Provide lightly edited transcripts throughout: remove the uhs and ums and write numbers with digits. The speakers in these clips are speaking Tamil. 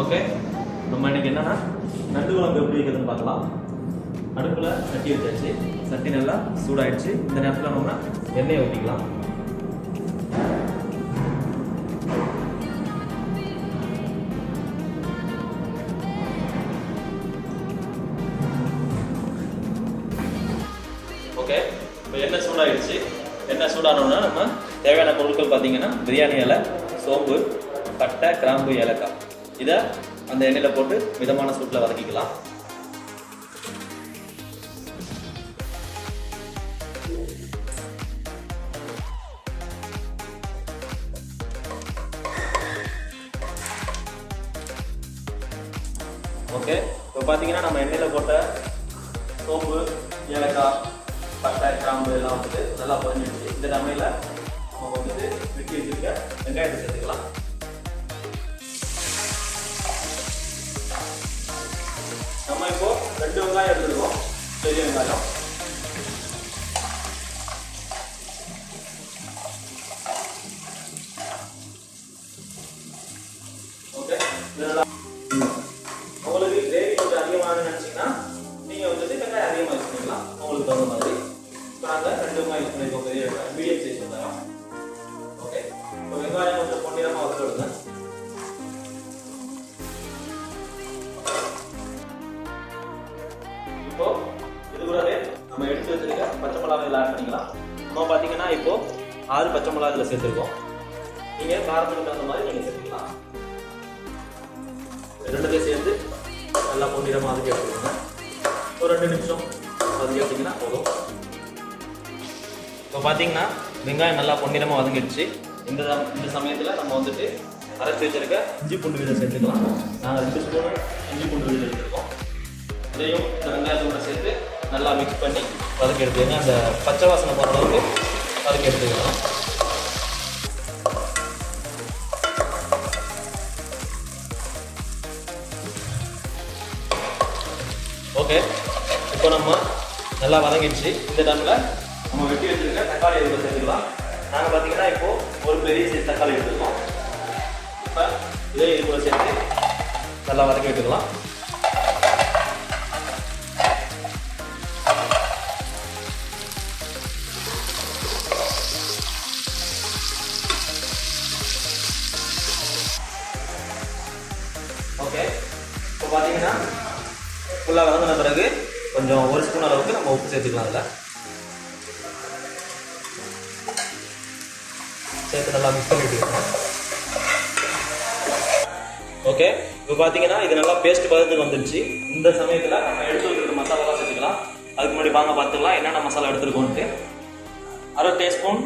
ஓகே, நம்ம இன்னைக்கு என்னன்னா நண்டு குழம்பு எப்படி வைக்கிறதுன்னு பார்க்கலாம். அடுப்பில் சட்டி வச்சாச்சு, சட்டி நல்லா சூடாயிடுச்சு. இந்த நேரத்தில் நம்ம எண்ணெயை ஊற்றிக்கலாம். ஓகே, இப்போ எண்ணெய் சூடாயிடுச்சு. எண்ணெய் சூடானோன்னா நம்ம தேவையான பொருட்கள் பார்த்தீங்கன்னா பிரியாணி இலை, சோம்பு, பட்டை, கிராம்பு, ஏலக்காய். இதை அந்த எண்ணெயில் போட்டு மிதமான சூட்டில் வதக்கிக்கலாம். ஓகே, இப்போ பார்த்தீங்கன்னா நம்ம எண்ணெயில் போட்ட சோம்பு, ஏலக்காய், பட்டை, கிராம்பு எல்லாம் வந்துட்டு நல்லா பதிஞ்சிடுச்சு. இந்த சமையல நம்ம வந்துட்டு வெட்டி வச்சுருக்க வெங்காயத்தை சேர்த்துக்கலாம். நம்ம இப்போ 2 வெங்காயம் எடுத்துருக்கோம், பெரிய வெங்காயம். ஓகே, இதெல்லாம் உங்களுக்கு கிரேவி கொஞ்சம் அதிகமாக நினச்சிங்கன்னா நீங்கள் வந்துட்டு வெங்காயம் அதிகமாக யூஸ் பண்ணிக்கலாம், உங்களுக்கு தகுந்த மாதிரி. இப்போ நாங்கள் 2 வெங்காயம் யூஸ் பண்ணியிருக்கோம், பெரிய வெங்காயம், மீடியம் சைஸ் வெங்காயம். ஓகே, இப்போ வெங்காயம் கொஞ்சம் பொன்னிறமாக வறுத்துடுங்க. இப்போ இது கூடவே நம்ம எடுத்து வச்சிருக்க பச்சை மிளகாய் இதில் ஆட் பண்ணிக்கலாம். நம்ம பார்த்தீங்கன்னா இப்போ 6 பச்சை மிளகாய் இதில் சேர்த்துருக்கோம். நீங்கள் காரத்துக்கு தகுந்த மாதிரி நீங்கள் சேர்த்துக்கலாம். ரெண்டுத்தையும் சேர்த்து நல்லா பொன்னிறமாக வதக்கி எடுத்துக்கோங்க. ஒரு 2 நிமிஷம் வதக்கி எடுத்திங்கன்னா போதும். இப்போ பார்த்தீங்கன்னா வெங்காயம் நல்லா பொன்னிறமாக வதங்கிடுச்சு. இந்த சமயத்தில் நம்ம வந்துட்டு அரைச்சி வச்சிருக்க இஞ்சி பூண்டு விழுதை சேர்த்துக்கலாம். நாங்கள் 2 ஸ்பூன் இஞ்சி பூண்டு விழுதை எடுத்துருக்கோம். இதையும் இந்த வெங்காயத்தோட சேர்த்து நல்லா மிக்ஸ் பண்ணி வதக்கி எடுத்துக்கோங்க. அந்த பச்சை வாசனை போகிற அளவுக்கு வதக்கி எடுத்துக்கலாம். ஓகே, இப்போ நம்ம நல்லா வதங்கிடுச்சு. இந்த டைமில் நம்ம வெட்டி வச்சுருக்க தக்காளி இதில் சேர்த்துக்கலாம். நாங்கள் பார்த்தீங்கன்னா இப்போது ஒரு பெரிய சைஸ் தக்காளி எடுத்துருக்கோம். இப்போ இதே இது கூட சேர்த்து நல்லா வதக்கி விட்டுக்கலாம். ஓகே, இப்போ பார்த்தீங்கன்னா ஃபுல்லாக வதங்கின பிறகு கொஞ்சம் 1 ஸ்பூன் அளவுக்கு நம்ம உப்பு சேர்த்துக்கலாம். அதில் சேர்த்து நல்லா மிக்ஸ் பண்ணி விட்டுக்கலாம். ஓகே, இப்போ பார்த்தீங்கன்னா இது நல்லா பேஸ்ட் பதத்துக்கு வந்துடுச்சு. இந்த சமயத்தில் நம்ம எடுத்து வச்சுருக்க மசாலாலாம் சேர்த்துக்கலாம். அதுக்கு முன்னாடி வாங்க பார்த்துக்கலாம் என்னென்ன மசாலா எடுத்துருக்கோன்ட்டு. 1/2 டீஸ்பூன்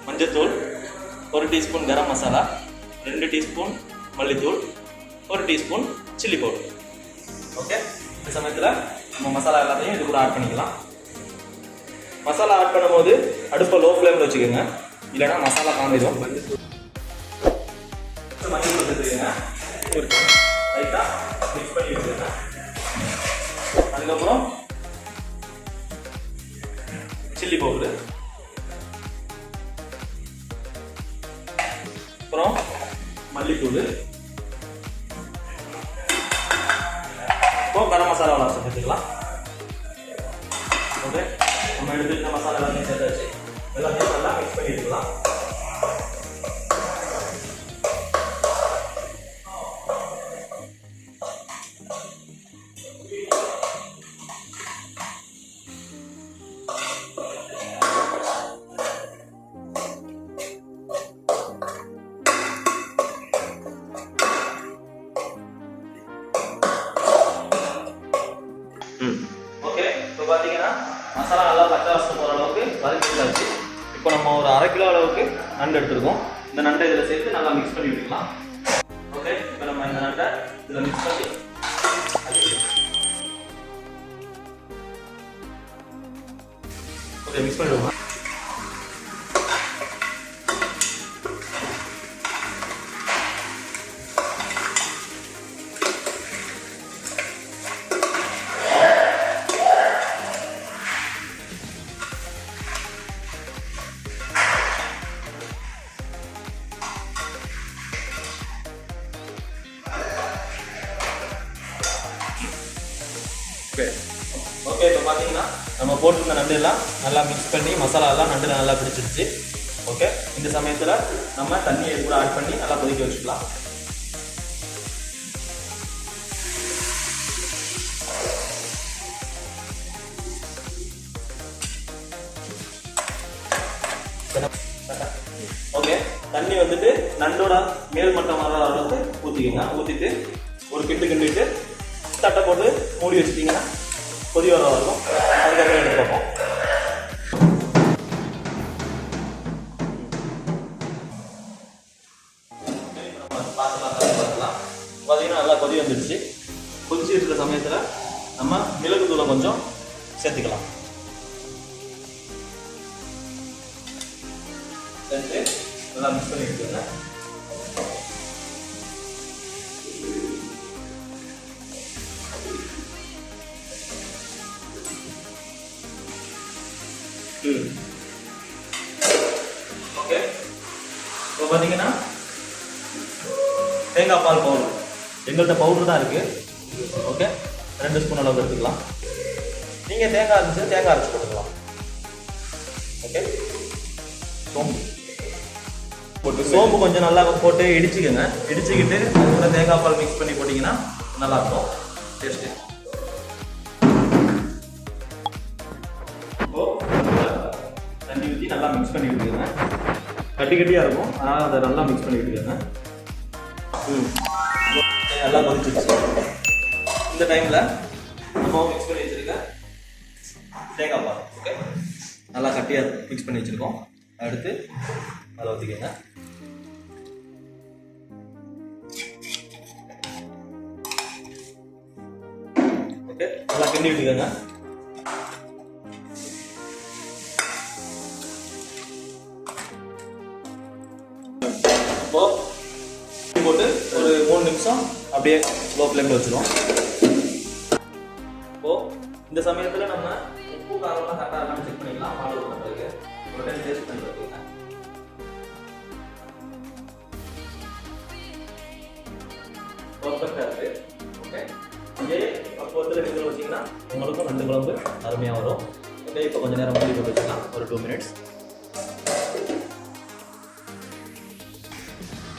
மஞ்சள்தூள், 1 டீஸ்பூன் கரம் மசாலா, 2 டீஸ்பூன் மல்லித்தூள், 1 டீஸ்பூன் சில்லி பவுடர். ஓகே, இந்த சமயத்தில் நம்ம மசாலா எல்லாத்தையும் இது கூட ஆட் பண்ணிக்கலாம். மசாலா ஆட் பண்ணும்போது அடுப்பை லோ ஃப்ளேமில் வச்சுக்கோங்க, இல்லைன்னா மசாலா காமிடும். மஞ்சள் சேர்த்துக்கோங்க, லைட்டாக மிக்ஸ் பண்ணி வச்சுக்கோங்க. அதுக்கப்புறம் சில்லி பவுடரு, அப்புறம் மல்லித்தூள், கரம் மசாலா சேர்த்துக்கலாம். ஓகே, நம்ம எடுத்துக்கிட்ட மசாலா எல்லாத்தையும் சேர்த்தாச்சு. எல்லாத்தையும் நல்லா மிக்ஸ் பண்ணி எடுக்கலாம். ஓகே, இப்போ பார்த்தீங்கன்னா மசாலா நல்லா பச்சை வாசனை போகிற அளவுக்கு வதக்கிட்டாச்சு. இப்போ நம்ம ஒரு 1/2 கிலோ அளவுக்கு நண்டு எடுத்துருக்கோம். இந்த நண்டை இதில் சேர்த்து நல்லா மிக்ஸ் பண்ணி விட்டுக்கலாம். ஓகே, இப்போ நம்ம இந்த நண்டை இதில் மிக்ஸ் பண்ணி ஓகே மிக்ஸ் பண்ணிவிடுவோம். ஓகே, இப்போ பார்த்தீங்கன்னா நம்ம போட்டிருந்த நண்டு எல்லாம் நல்லா மிக்ஸ் பண்ணி மசாலா எல்லாம் நண்டு நல்லா பிடிச்சிருச்சு. ஓகே, இந்த சமயத்தில் நம்ம தண்ணியை கூட ஆட் பண்ணி நல்லா கொதிக்க வச்சுக்கலாம். ஓகே, தண்ணி வந்துட்டு நண்டோட மேல் மட்டம் வர அளவுக்கு ஊற்றிக்கங்க. ஊற்றிட்டு ஒரு கிண்டிட்டு தட்டை போட்டு மூடி வச்சுட்டிங்கன்னா கொதி வர வரும். அதுக்கப்புறம் எடுத்து பார்ப்போம். பார்த்தீங்கன்னா நல்லா கொதி வந்துடுச்சு. கொதிச்சு இருக்கிற சமயத்தில் நம்ம மிளகு தூளை கொஞ்சம் சேர்த்துக்கலாம். சேர்த்து நல்லா மிக்ஸ் பண்ணி எடுத்துக்கோங்க. ஓகே, இப்போ பார்த்தீங்கன்னா தேங்காய் பால் பவுடர் எங்கள்கிட்ட பவுடர் தான் இருக்குது. ஓகே, 2 ஸ்பூன் அளவுக்கு எடுத்துக்கலாம். நீங்கள் தேங்காய் இருந்துச்சு தேங்காய் அரைச்சி போட்டுக்கலாம். ஓகே, சோம்பு கொஞ்சம் நல்லா போட்டு இடிச்சுக்கோங்க. இடிச்சுக்கிட்டு அதுக்கூட தேங்காய் பால் மிக்ஸ் பண்ணி போட்டிங்கன்னா நல்லாயிருக்கும் டேஸ்ட்டு. தண்ணி ஊற்றி நல்லா மிக்ஸ் பண்ணி விட்டுக்கோங்க. கட்டியாக இருக்கும், அதனால் அதை நல்லா மிக்ஸ் பண்ணி விட்டுக்கோங்க. நல்லா கொதிச்சிருச்சு. இந்த டைமில் நம்ம மிக்ஸ் பண்ணி வச்சுருக்க தேங்காய் பால் ஓகே நல்லா கட்டியாக மிக்ஸ் பண்ணி வச்சுருக்கோம். அடுத்து அதை ஊற்றிக்கோங்க. ஓகே, நல்லா கிண்டி விட்டுக்கோங்க. இப்போ போட்டு ஒரு 3 நிமிஷம் அப்படியே லோ ஃப்ளேமில் வச்சுருவோம். இப்போ இந்த சமயத்தில் நம்ம உப்பு காரம்லாம் கரெக்டாக இருக்கான்னு செக் பண்ணிக்கலாம். ஃபாலோ பண்ணுறதுக்கு ஒரு டைம் டேஸ்ட் பண்ணி பார்த்துக்கோங்க. பர்ஃபெக்டாக இருக்குது. ஓகே, இதே பக்குவத்தில் நீங்கள் வச்சிங்கன்னா உங்களுக்கும் 2 குழம்பு அருமையாக வரும். ஓகே, இப்போ கொஞ்சம் நேரம் மூடி போட்டு வச்சுக்கலாம். ஒரு 2 மினிட்ஸ்.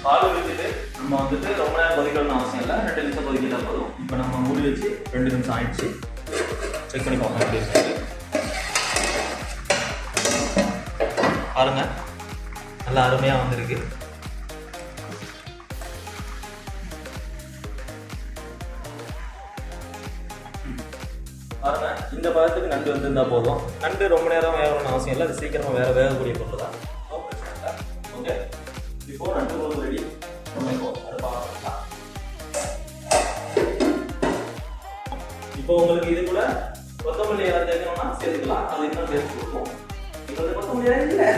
பால் ஊற்றிட்டு நம்ம வந்துட்டு ரொம்ப நேரம் கொதிக்கணும்னு அவசியம் இல்லை. 2 நிமிஷம் கொதிக்கிட்டா போதும். இப்போ நம்ம மூடி வச்சு 2 நிமிஷம் ஆயிடுச்சு. செக் பண்ணி பார்ப்போம் எப்படி இருக்கு. பாருங்க, நல்லா அருமையாக வந்திருக்கு. பாருங்க, இந்த பதத்துக்கு நண்டு வந்திருந்தா போதும். நண்டு ரொம்ப நேரம் வேகணும்னு அவசியம் இல்லை. அது சீக்கிரமாக வேகக்கூடிய பொருள் தான். ஓகே, இப்போ நண்டு குழம்பு ரெடி. இப்போ உங்களுக்கு இது கூட கொத்தமல்லி எல்லாம் சேர்க்கணும்னா சேர்த்துக்கலாம். அது இன்னும் டேஸ்ட் கொடுக்கும். இப்போ கொத்தமல்லி இல்லை